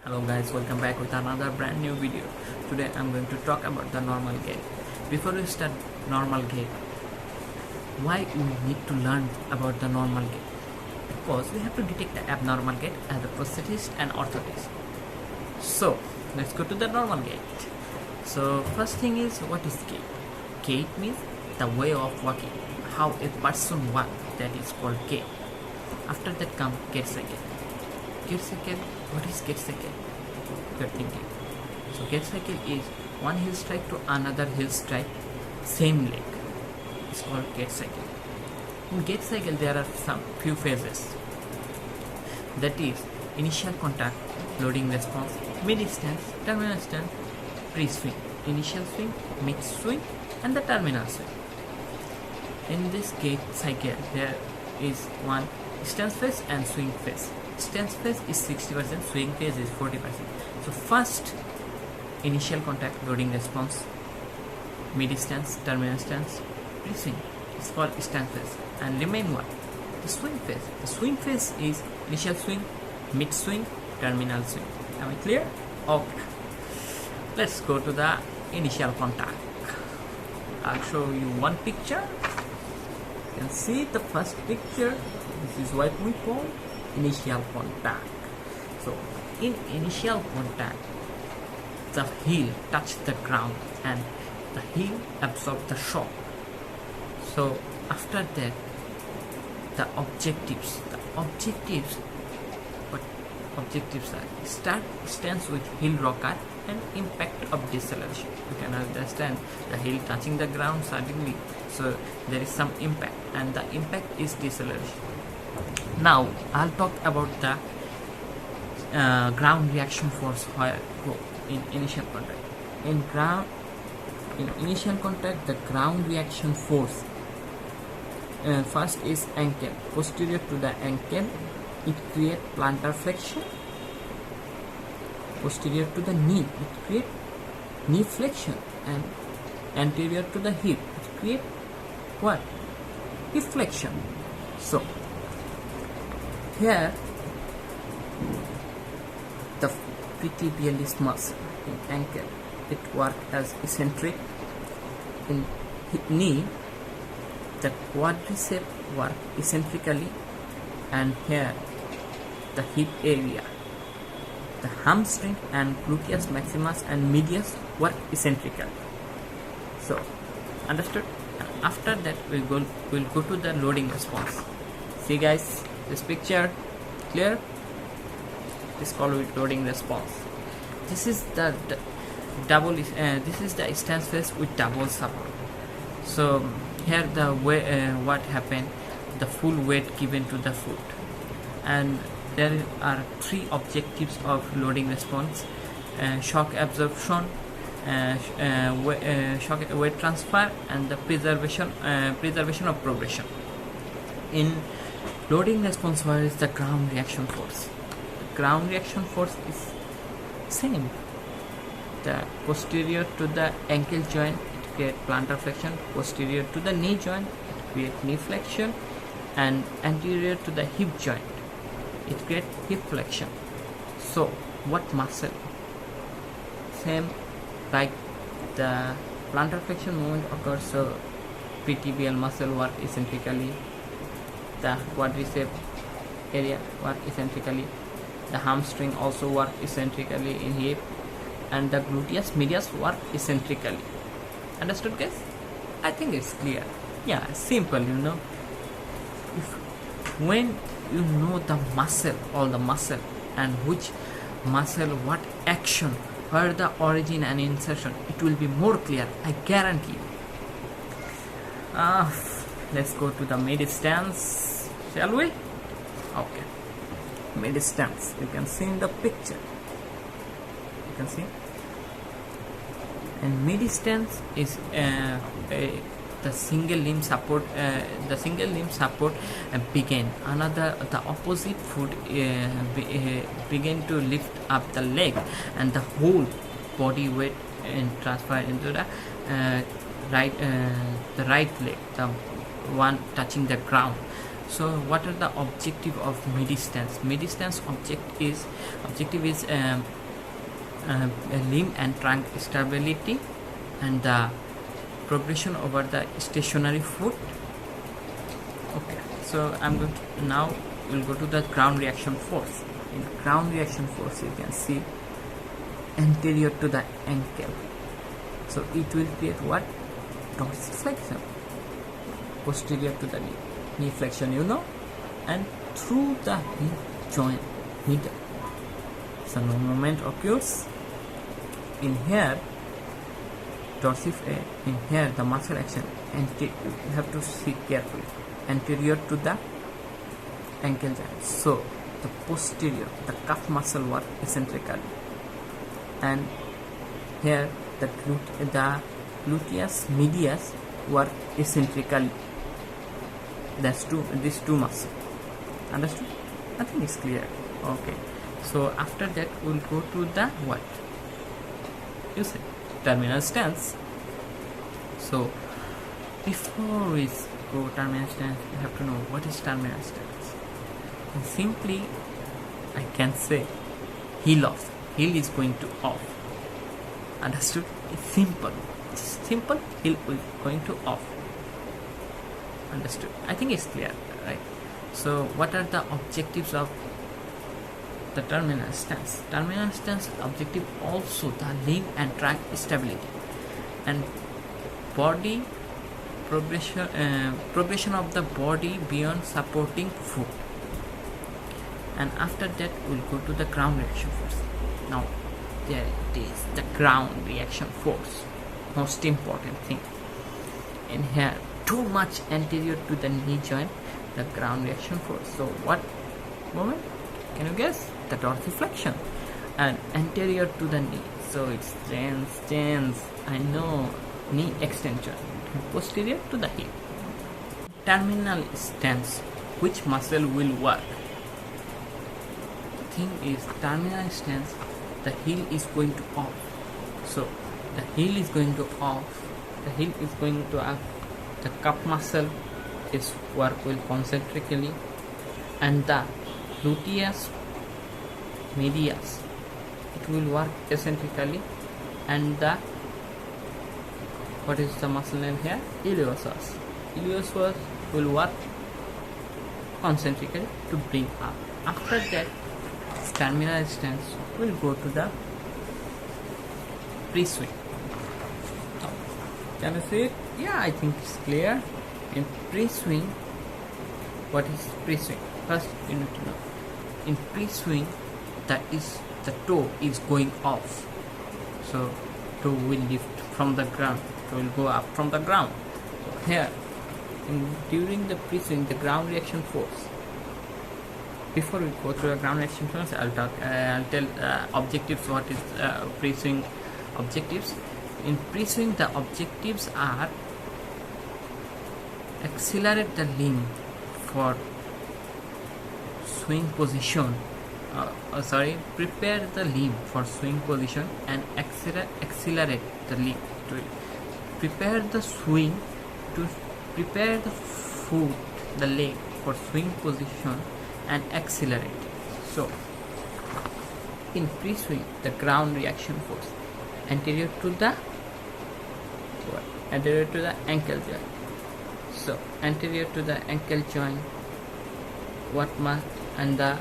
Hello guys, welcome back with another brand new video. Today I'm going to talk about the normal gait. Before we start normal gait, why we need to learn about the normal gait? Because we have to detect the abnormal gait as a prosthetist and orthotist. So let's go to the normal gait. So first thing is, what is gait? Gait means the way of walking, how a person walks, that is called gait. After that comes gait cycle. Gait cycle, what is gait cycle? You're thinking. So gait cycle is one heel strike to another heel strike, same leg. It's called gait cycle. In gait cycle there are some few phases. That is initial contact, loading response, mid stance, terminal stance, pre-swing, initial swing, mid swing, and the terminal swing. In this gait cycle there is one stance phase and swing phase. Stance phase is 60%, swing phase is 40%. So first, initial contact, loading response, mid stance, terminal stance, pre-swing. It's called stance phase. And remain what? The swing phase. The swing phase is initial swing, mid swing, terminal swing. Am I clear? Okay. Let's go to the initial contact. I'll show you one picture. You can see the first picture. This is what we call initial contact. So in initial contact, the heel touches the ground and the heel absorbs the shock. So after that, the objectives what objectives are: stance with heel rocker and impact of deceleration. You can understand the heel touching the ground suddenly, so there is some impact, and the impact is deceleration. Now I'll talk about the ground reaction force where go in initial contact. In initial contact, the ground reaction force first is ankle. Posterior to the ankle, it creates plantar flexion. Posterior to the knee, it creates knee flexion, and anterior to the hip, it creates what? Hip flexion. So here, the pretibialis muscle in ankle, it works as eccentric. In knee, the quadriceps work eccentrically, and here the hip area, the hamstring and gluteus maximus and medius work eccentrically. So understood? And after that we'll go to the loading response. See guys, this picture clear? This is called loading response. This is the double. This is the stance phase with double support. So here the way what happened, the full weight given to the foot, and there are three objectives of loading response: shock absorption, weight transfer, and the preservation of progression. In loading response, where is the ground reaction force? The ground reaction force is same. The posterior to the ankle joint, it creates plantar flexion. Posterior to the knee joint, it creates knee flexion, and anterior to the hip joint, it creates hip flexion. So what muscle? Same like the plantar flexion movement occurs. So pretibial muscle work eccentrically. The quadriceps area work eccentrically. The hamstring also work eccentrically in hip, and the gluteus medius work eccentrically. Understood guys? I think it's clear. Yeah, simple, when you know the muscle, all the muscle, and which muscle what action, where the origin and insertion, it will be more clear, I guarantee you. Let's go to the mid stance, shall we? Okay, mid stance. You can see in the picture. You can see. And mid stance is the single limb support. Begin. The opposite foot begin to lift up the leg, and the whole body weight and transfer into the right leg, the one touching the ground. So what are the objective of midi stance? Midi stance objective is limb and trunk stability and the progression over the stationary foot. Okay, so I'm going to now we'll go to the ground reaction force. In ground reaction force, you can see anterior to the ankle, so it will create what? Dorsiflexion. Posterior to the knee flexion, and through the hip joint middle, so no movement occurs. In here in here the muscle action, and you have to see carefully, anterior to the ankle joint, so the posterior, the calf muscle work eccentrically, and here the gluteus medius work eccentrically. That's these two muscles. Understood? I think it's clear. Okay, so after that we'll go to the what you say, terminal stance. So before we go terminal stance, you have to know what is terminal stance. And simply I can say heel off. Heel is going to off. Understood? It's simple. Heel is going to off. Understood? I think it's clear, right? So what are the objectives of the terminal stance? Terminal stance objective also the limb and trunk stability and body progression of the body beyond supporting foot. And after that we'll go to the ground reaction force. Now there it is, the ground reaction force, most important thing. In here, too much anterior to the knee joint, the ground reaction force. So what moment? Can you guess? The dorsiflexion. And anterior to the knee, so it's stance. I know, knee extension. Posterior to the hip. Terminal stance, which muscle will work? The thing is, terminal stance, the heel is going to off. So the heel is going to off. The heel is going to up. The calf muscle is work will concentrically, and the gluteus medius, it will work eccentrically, and the what is the muscle name here? Iliopsoas. Iliopsoas will work concentrically to bring up. After that, terminal stance will go to the pre-swing. Can you see it? Yeah, I think it's clear. In pre-swing, what is pre-swing? First you need to know. In pre-swing, that is the toe is going off. So toe will lift from the ground. Toe will go up from the ground. So here, during the pre-swing, the ground reaction force. Before we go to the ground reaction force, I'll tell objectives. What is pre-swing objectives? In pre-swing, the objectives are accelerate the limb for swing position. Prepare the limb for swing position and accelerate the limb to prepare the swing, to prepare the foot, the leg for swing position and accelerate. So in pre-swing, the ground reaction force anterior to the ankle joint. So anterior to the ankle joint, and the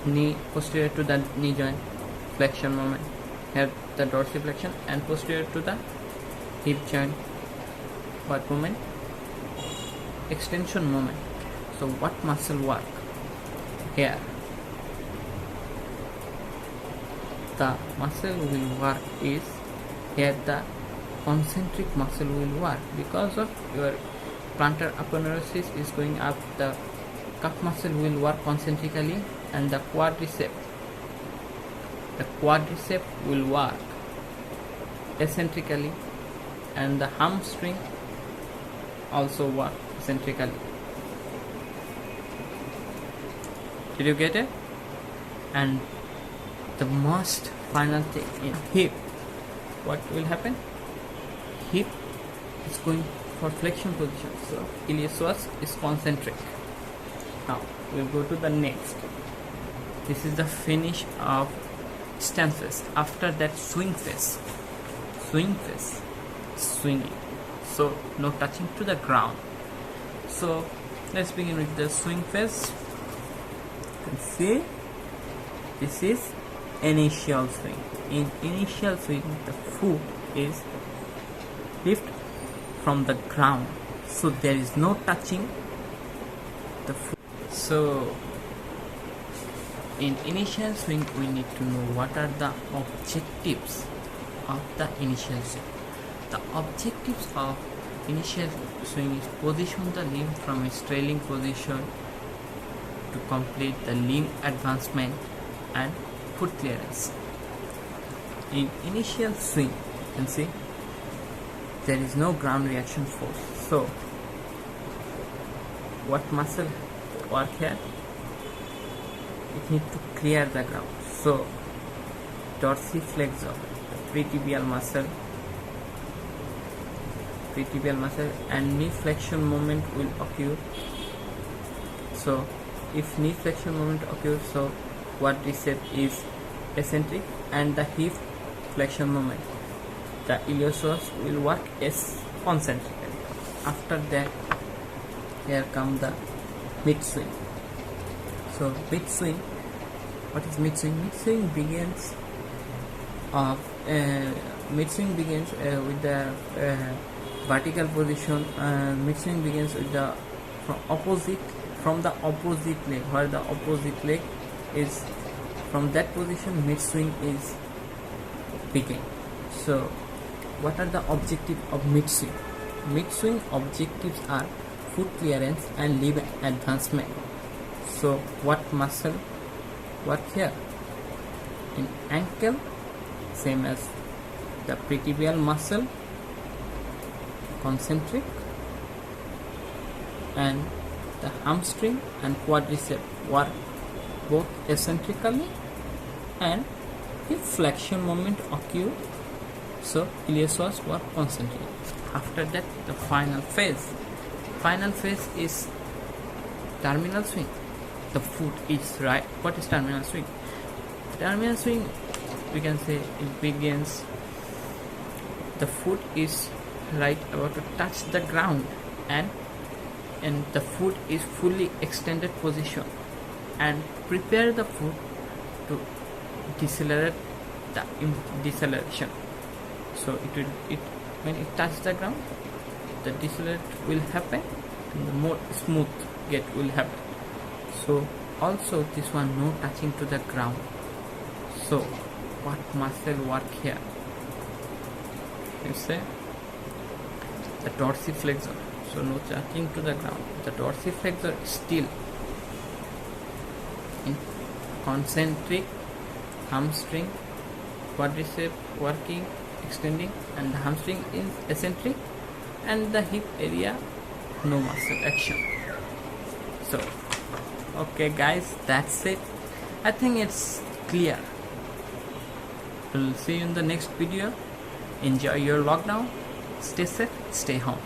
knee, posterior to the knee joint, flexion moment. Here the dorsiflexion, and posterior to the hip joint, what moment? Extension moment. So what muscle work? Here the muscle will work is here, the concentric muscle will work because of your plantar aponeurosis is going up. The calf muscle will work concentrically, and the quadricep will work eccentrically, and the hamstring also work eccentrically. Did you get it? And the most final thing, in hip, what will happen? Hip is going for flexion position. So iliopsoas is concentric. Now we'll go to the next. This is the finish of stand phase. After that, swing phase. Swinging. So no touching to the ground. So let's begin with the swing phase. You can see this is initial swing. In initial swing, the foot is lifted from the ground, so there is no touching the foot. So in initial swing, we need to know what are the objectives of the initial swing. The objectives of initial swing is position the limb from its trailing position to complete the limb advancement and foot clearance. In initial swing, you can see there is no ground reaction force. So what muscle work here? It needs to clear the ground. So dorsiflexor, the pretibial muscle and knee flexion moment will occur. So if knee flexion moment occurs, so quadricep is eccentric and the hip flexion moment, the iliopsoas will work as concentrically. After that, here come the mid swing. So mid swing, what is mid swing? Mid swing begins with the vertical position. Mid swing begins with the from the opposite leg, where the opposite leg is, from that position mid swing is begin. So what are the objectives of mid swing? Mid swing objectives are foot clearance and limb advancement. So what muscle work here? In ankle, same as the pretibial muscle, concentric, and the hamstring and quadricep work both eccentrically and hip flexion moment occur. So iliopsoas work concentrically. After that, the final phase. Final phase is terminal swing. The foot is right. What is terminal swing? Terminal swing, we can say it begins, the foot is right about to touch the ground and the foot is fully extended position, and prepare the foot to decelerate the deceleration. So when it touches the ground, the decelerate will happen and the more smooth gait will happen. So also this one, no touching to the ground. So what muscle work here? You say the dorsiflexor. So no touching to the ground. The dorsiflexor is still in concentric, hamstring, quadricep working, extending, and the hamstring is eccentric, and the hip area no muscle action. So okay guys, that's it. I think it's clear. We'll see you in the next video. Enjoy your lockdown. Stay safe, stay home.